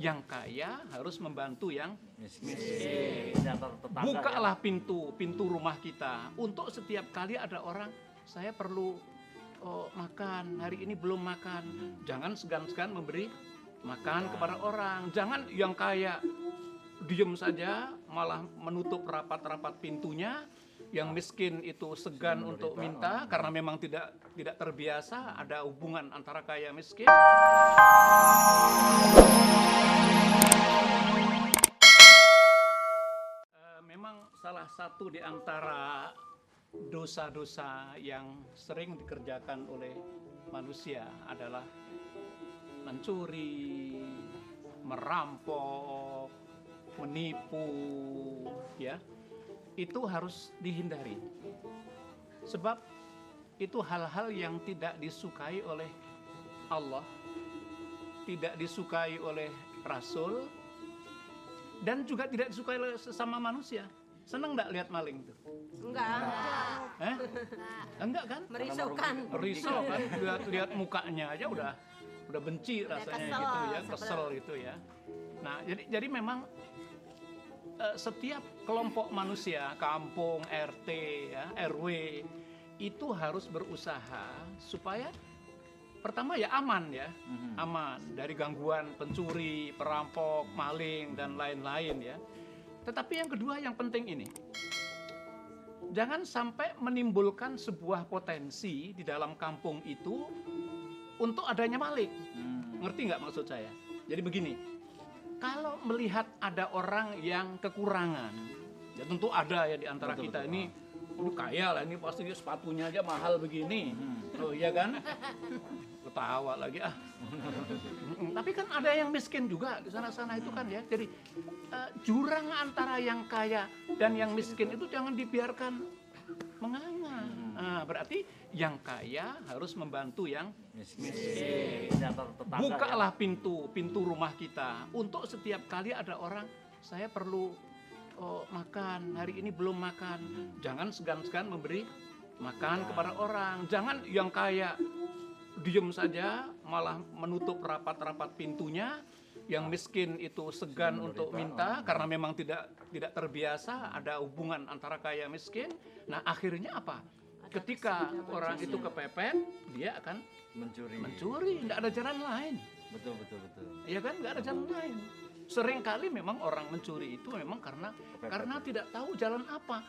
yang kaya harus membantu yang miskin. Tetangga, Bukalah pintu rumah kita. Untuk setiap kali ada orang, saya perlu makan, hari ini belum makan. Jangan segan-segan memberi makan kepada orang. Jangan yang kaya diem saja, malah menutup rapat-rapat pintunya. Yang miskin itu segan untuk minta karena memang tidak terbiasa ada hubungan antara kaya miskin. Memang salah satu di antara dosa-dosa yang sering dikerjakan oleh manusia adalah mencuri, merampok, menipu, ya. Itu harus dihindari. Sebab itu hal-hal yang tidak disukai oleh Allah, tidak disukai oleh Rasul, dan juga tidak disukai oleh sesama manusia. Seneng nggak lihat maling tuh? Enggak. Enggak kan? Merisaukan. Risau kan? Lihat mukanya aja udah benci rasanya kesel, gitu ya, sebel. kesel gitu ya. Nah, jadi memang setiap kelompok manusia, kampung, RT, ya, RW, itu harus berusaha supaya pertama ya aman ya, aman dari gangguan pencuri, perampok, maling, dan lain-lain ya. Tetapi yang kedua yang penting ini, jangan sampai menimbulkan sebuah potensi di dalam kampung itu untuk adanya maling. Ngerti nggak maksud saya? Jadi begini, kalau melihat ada orang yang kekurangan, ya tentu ada ya di antara kita ini kaya lah, ini pasti dia sepatunya aja mahal begini. Oh iya kan? Ketawa lagi ah. Tapi kan ada yang miskin juga di sana-sana itu kan ya. Jadi jurang antara yang kaya dan yang miskin itu jangan dibiarkan menganga. Nah, berarti yang kaya harus membantu yang miskin. Bukalah pintu rumah kita. Untuk setiap kali ada orang, saya perlu makan, hari ini belum makan. Jangan segan-segan memberi makan kepada orang. Jangan yang kaya diem saja, malah menutup rapat-rapat pintunya. Yang miskin itu segan untuk minta karena memang tidak terbiasa ada hubungan antara kaya miskin. Nah, akhirnya apa? Ketika orang itu kepepet, dia akan mencuri. Tidak ada jalan lain. Betul. Ya kan, nggak ada jalan lain. Seringkali memang orang mencuri itu memang karena tidak tahu jalan apa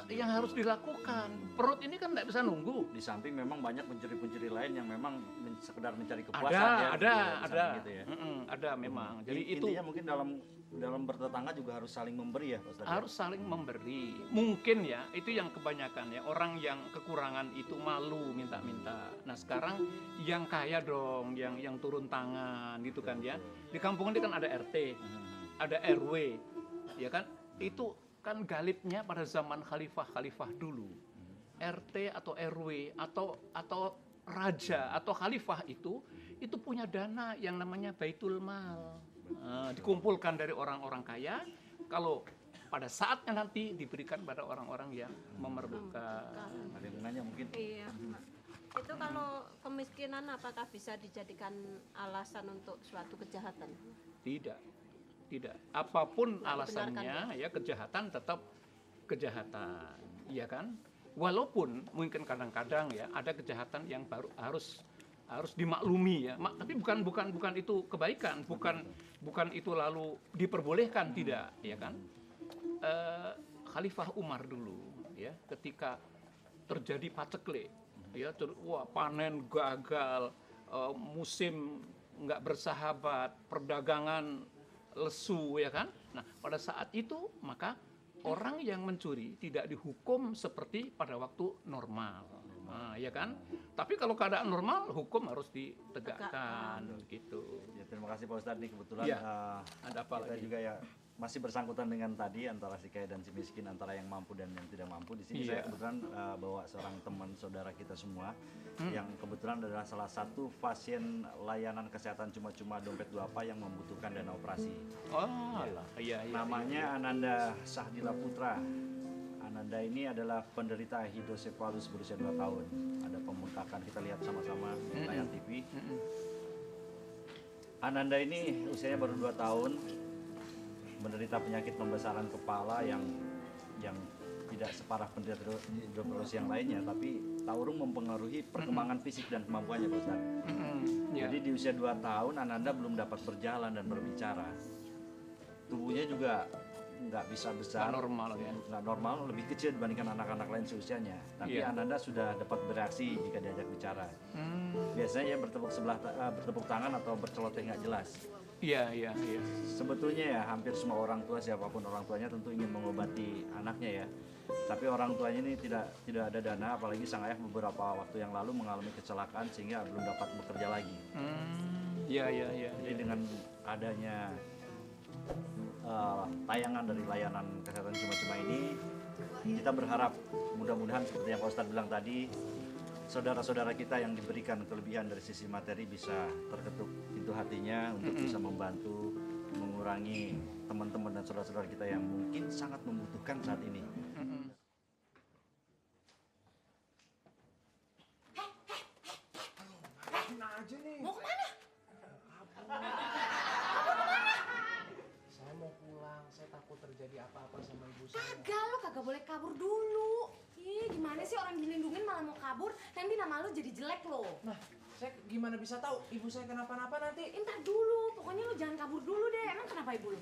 yang harus dilakukan. Perut ini kan tidak bisa nunggu. Di samping memang banyak pencuri-pencuri lain yang memang sekedar mencari kepuasan. Ada memang. Jadi intinya itu mungkin dalam bertetangga juga harus saling memberi ya, Pak Ustadz. Harus saling memberi. Mungkin ya, itu yang kebanyakan ya, orang yang kekurangan itu malu minta-minta. Nah, sekarang yang kaya dong, yang turun tangan gitu kan ya. Di kampung ini kan ada RT, ada RW. Ya kan? Itu kan galibnya pada zaman khalifah dulu. RT atau RW atau raja atau khalifah itu punya dana yang namanya Baitul Mal. Dikumpulkan dari orang-orang kaya, kalau pada saatnya nanti diberikan pada orang-orang yang memerlukan. Ada yang nanya mungkin. Iya. Itu kalau kemiskinan apakah bisa dijadikan alasan untuk suatu kejahatan? Tidak. Apapun alasannya ya, kejahatan tetap kejahatan, iya kan? Walaupun mungkin kadang-kadang ya ada kejahatan yang baru harus dimaklumi ya. Tapi bukan itu kebaikan, bukan itu lalu diperbolehkan, tidak, ya kan? Khalifah Umar dulu ya, ketika terjadi paceklik ya, panen gagal, musim nggak bersahabat, perdagangan lesu ya kan. Nah, pada saat itu maka orang yang mencuri tidak dihukum seperti pada waktu normal. Nah, ya kan? Tapi kalau keadaan normal, hukum harus ditegakkan gitu. Ya, terima kasih Pak Ustadz. Nih kebetulan ya, ada apa kita lagi? juga ya masih bersangkutan dengan tadi antara si kaya dan si miskin, antara yang mampu dan yang tidak mampu. Di sini saya kebetulan bawa seorang teman saudara kita semua yang kebetulan adalah salah satu pasien layanan kesehatan cuma-cuma dompet duafa yang membutuhkan dana operasi. Iya. Namanya Ananda Sahdila Putra. Ananda ini adalah penderita hidrosefalus berusia 2 tahun. Ada pembengkakan, kita lihat sama-sama di layar TV. Ananda ini usianya baru 2 tahun, menderita penyakit pembesaran kepala yang tidak separah penderita hidroperosis yang lainnya, tapi taurung mempengaruhi perkembangan fisik dan kemampuannya, Pak Ustadz. Ya. Jadi di usia 2 tahun Ananda belum dapat berjalan dan berbicara. Tubuhnya juga nggak bisa besar, Nggak normal ya. nggak normal, lebih kecil dibandingkan anak-anak lain seusianya. Tapi Iya. Ananda sudah dapat bereaksi jika diajak bicara. Biasanya dia bertepuk tangan atau berceloteh nggak jelas. Iya, iya, iya. Sebetulnya ya hampir semua orang tua, siapapun orang tuanya tentu ingin mengobati anaknya ya. Tapi orang tuanya ini tidak ada dana, apalagi sang ayah beberapa waktu yang lalu mengalami kecelakaan sehingga belum dapat bekerja lagi. Iya, iya, iya. Jadi dengan adanya tayangan dari layanan kesehatan cuma-cuma ini, kita berharap mudah-mudahan seperti yang Pak Ustadz bilang tadi, saudara-saudara kita yang diberikan kelebihan dari sisi materi bisa terketuk pintu hatinya untuk bisa membantu mengurangi teman-teman dan saudara-saudara kita yang mungkin sangat membutuhkan saat ini. Mau kemana? Saya mau pulang, saya takut terjadi apa-apa sama ibu saya. Kagak, lo kagak boleh kabur dulu. Ih, gimana sih orang dilindungin malah mau kabur? Nanti nama lo jadi jelek lo. Nah, saya gimana bisa tahu ibu saya kenapa-napa nanti? Entar dulu, pokoknya lo jangan kabur dulu deh. Emang kenapa ibu lo?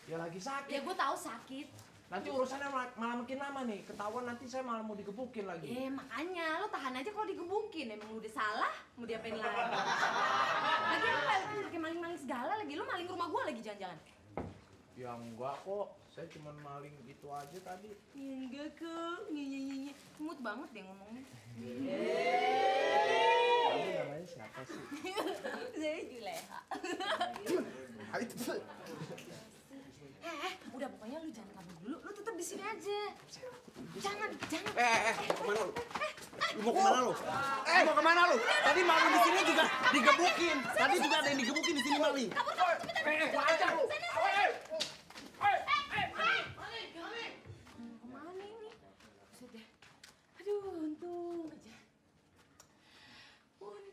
Ya lagi sakit. Ya gue tahu sakit. Nanti urusannya malah makin lama nih. Ketahuan nanti saya malah mau digebukin lagi. Makanya lo tahan aja kalau digebukin. Emang lo udah salah, mau diapain lagi? Lagi lo pakai maling-maling segala lagi. Lo maling rumah gue lagi jangan-jangan. Ya enggak kok, saya cuma maling gitu aja tadi. Enggak kok, nyanyi-nyanyi. Smooth banget deh ngomongnya. Kamu namanya siapa sih? Saya Juleha. Udah pokoknya lu jangan kabur dulu, lu tetap di sini aja. Jangan. Mau kemana lu? Lu mau kemana lu? Mau kemana lu? Tadi maling di sini juga digebukin. Tadi juga ada yang digebukin di sini maling. Kemana ini? Sudah. Aduh, untung aja.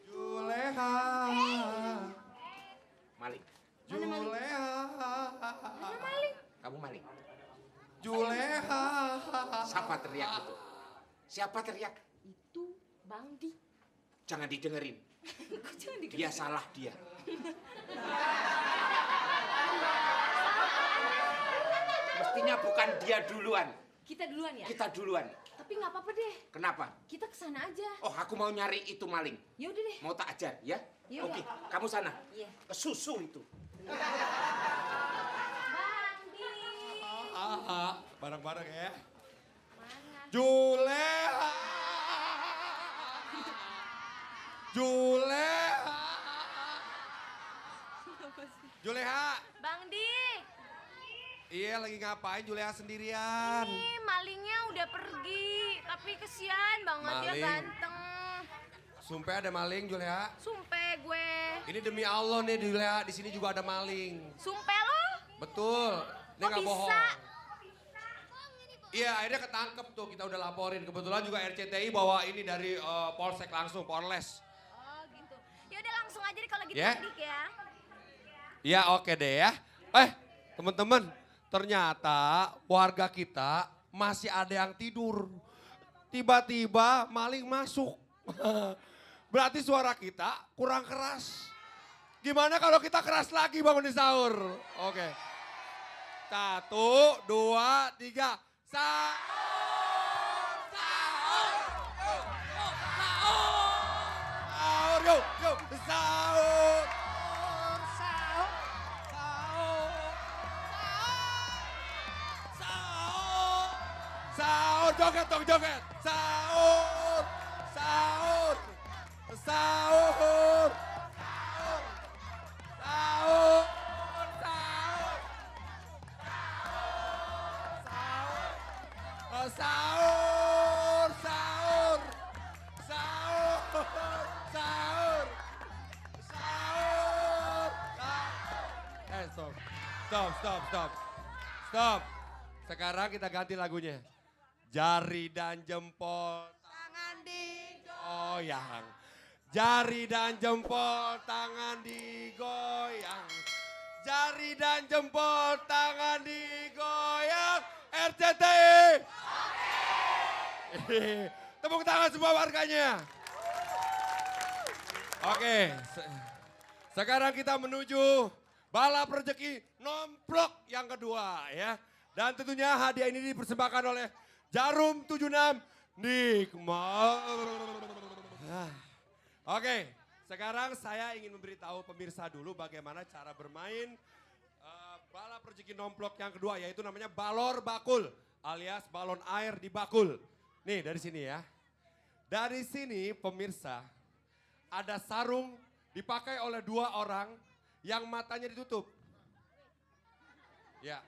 Juleha. Maling. Mana maling? Juleha. Mana maling? Kamu maling. Juleha. Siapa teriak itu? Siapa teriak? Itu Bang Di. Jangan didengerin. Kok jangan dikasih? Dia salah dia. Mestinya bukan dia duluan. Kita duluan ya? Kita duluan. Tapi nggak apa-apa deh. Kenapa? Kita kesana aja. Oh, aku mau nyari itu maling. Ya udah deh. Mau tak ajar, ya? Iya, Oke, iya. kamu sana. Iya. Ke susu itu. Bang Di. Bareng-bareng ya. Mana? Juleha. Juleha. Juleha. Bang Di. Iya, lagi ngapain Juleha sendirian? Ini malingnya udah pergi. Tapi kesian banget dia Maling? ganteng. Sumpah ada maling Juleha. Sumpah gue. Ini demi Allah nih Juleha, di sini juga ada maling. Sumpah lo? Betul. Ini Kok nggak bisa? bohong. Iya, akhirnya ketangkep tuh, kita udah laporin. Kebetulan juga RCTI bawa ini dari Polsek langsung, Polres. Oh gitu. Ya udah langsung aja deh kalau gitu Ya. Dik ya. Iya, oke deh ya. Teman-teman, ternyata warga kita masih ada yang tidur. Tiba-tiba maling masuk. Berarti suara kita kurang keras. Gimana kalau kita keras lagi bangun di sahur? Oke. 1, 2, 3. Sahur! Sahur! Sahur! Yuk, yuk. Sahur! Sahur! Sahur! Sahur! Joget dong, joget! Sahur! Sahur! Sahur! Sahur! Sahur! Sahur! Sahur! Sahur! Sahur! Sahur! Stop. Stop. Sekarang kita ganti lagunya. Jari dan jempol tangan digoyang. Jari dan jempol tangan digoyang. Jari dan jempol tangan digoyang. RCTI. Tepuk tangan semua warganya. Oke, sekarang kita menuju balap rezeki nomplok yang kedua ya. Dan tentunya hadiah ini dipersembahkan oleh Jarum 76 Nikmat. Oke, sekarang saya ingin memberitahu pemirsa dulu bagaimana cara bermain balap rezeki nomplok yang kedua, yaitu namanya balor bakul alias balon air di bakul. Nih dari sini ya. Dari sini pemirsa ada sarung dipakai oleh 2 orang yang matanya ditutup. Ya.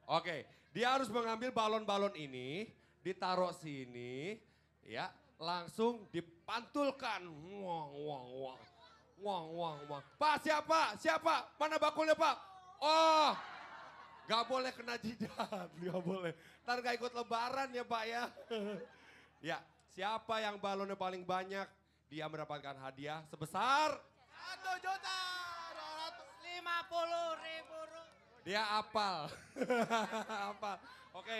Oke, dia harus mengambil balon-balon ini, ditaruh sini, ya, langsung dipantulkan. Wang, wang, wang. Wang, wang, wang. Pak, siapa? Siapa? Mana bakulnya, Pak? Oh, gak boleh kena jidat, gak boleh. Ntar gak ikut lebaran ya, Pak ya. Ya, siapa yang balonnya paling banyak, dia mendapatkan hadiah sebesar 1.250.000. dia apal. Apal. Oke,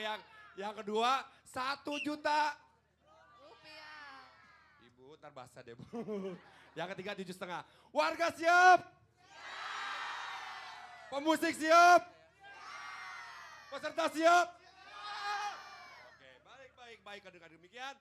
yang kedua 1 juta Rupiah. Ibu, ntar basah deh, Bu. Yang ketiga 7,5. Warga siap? Pemusik siap? Peserta siap? Oke, baik. Dengan demikian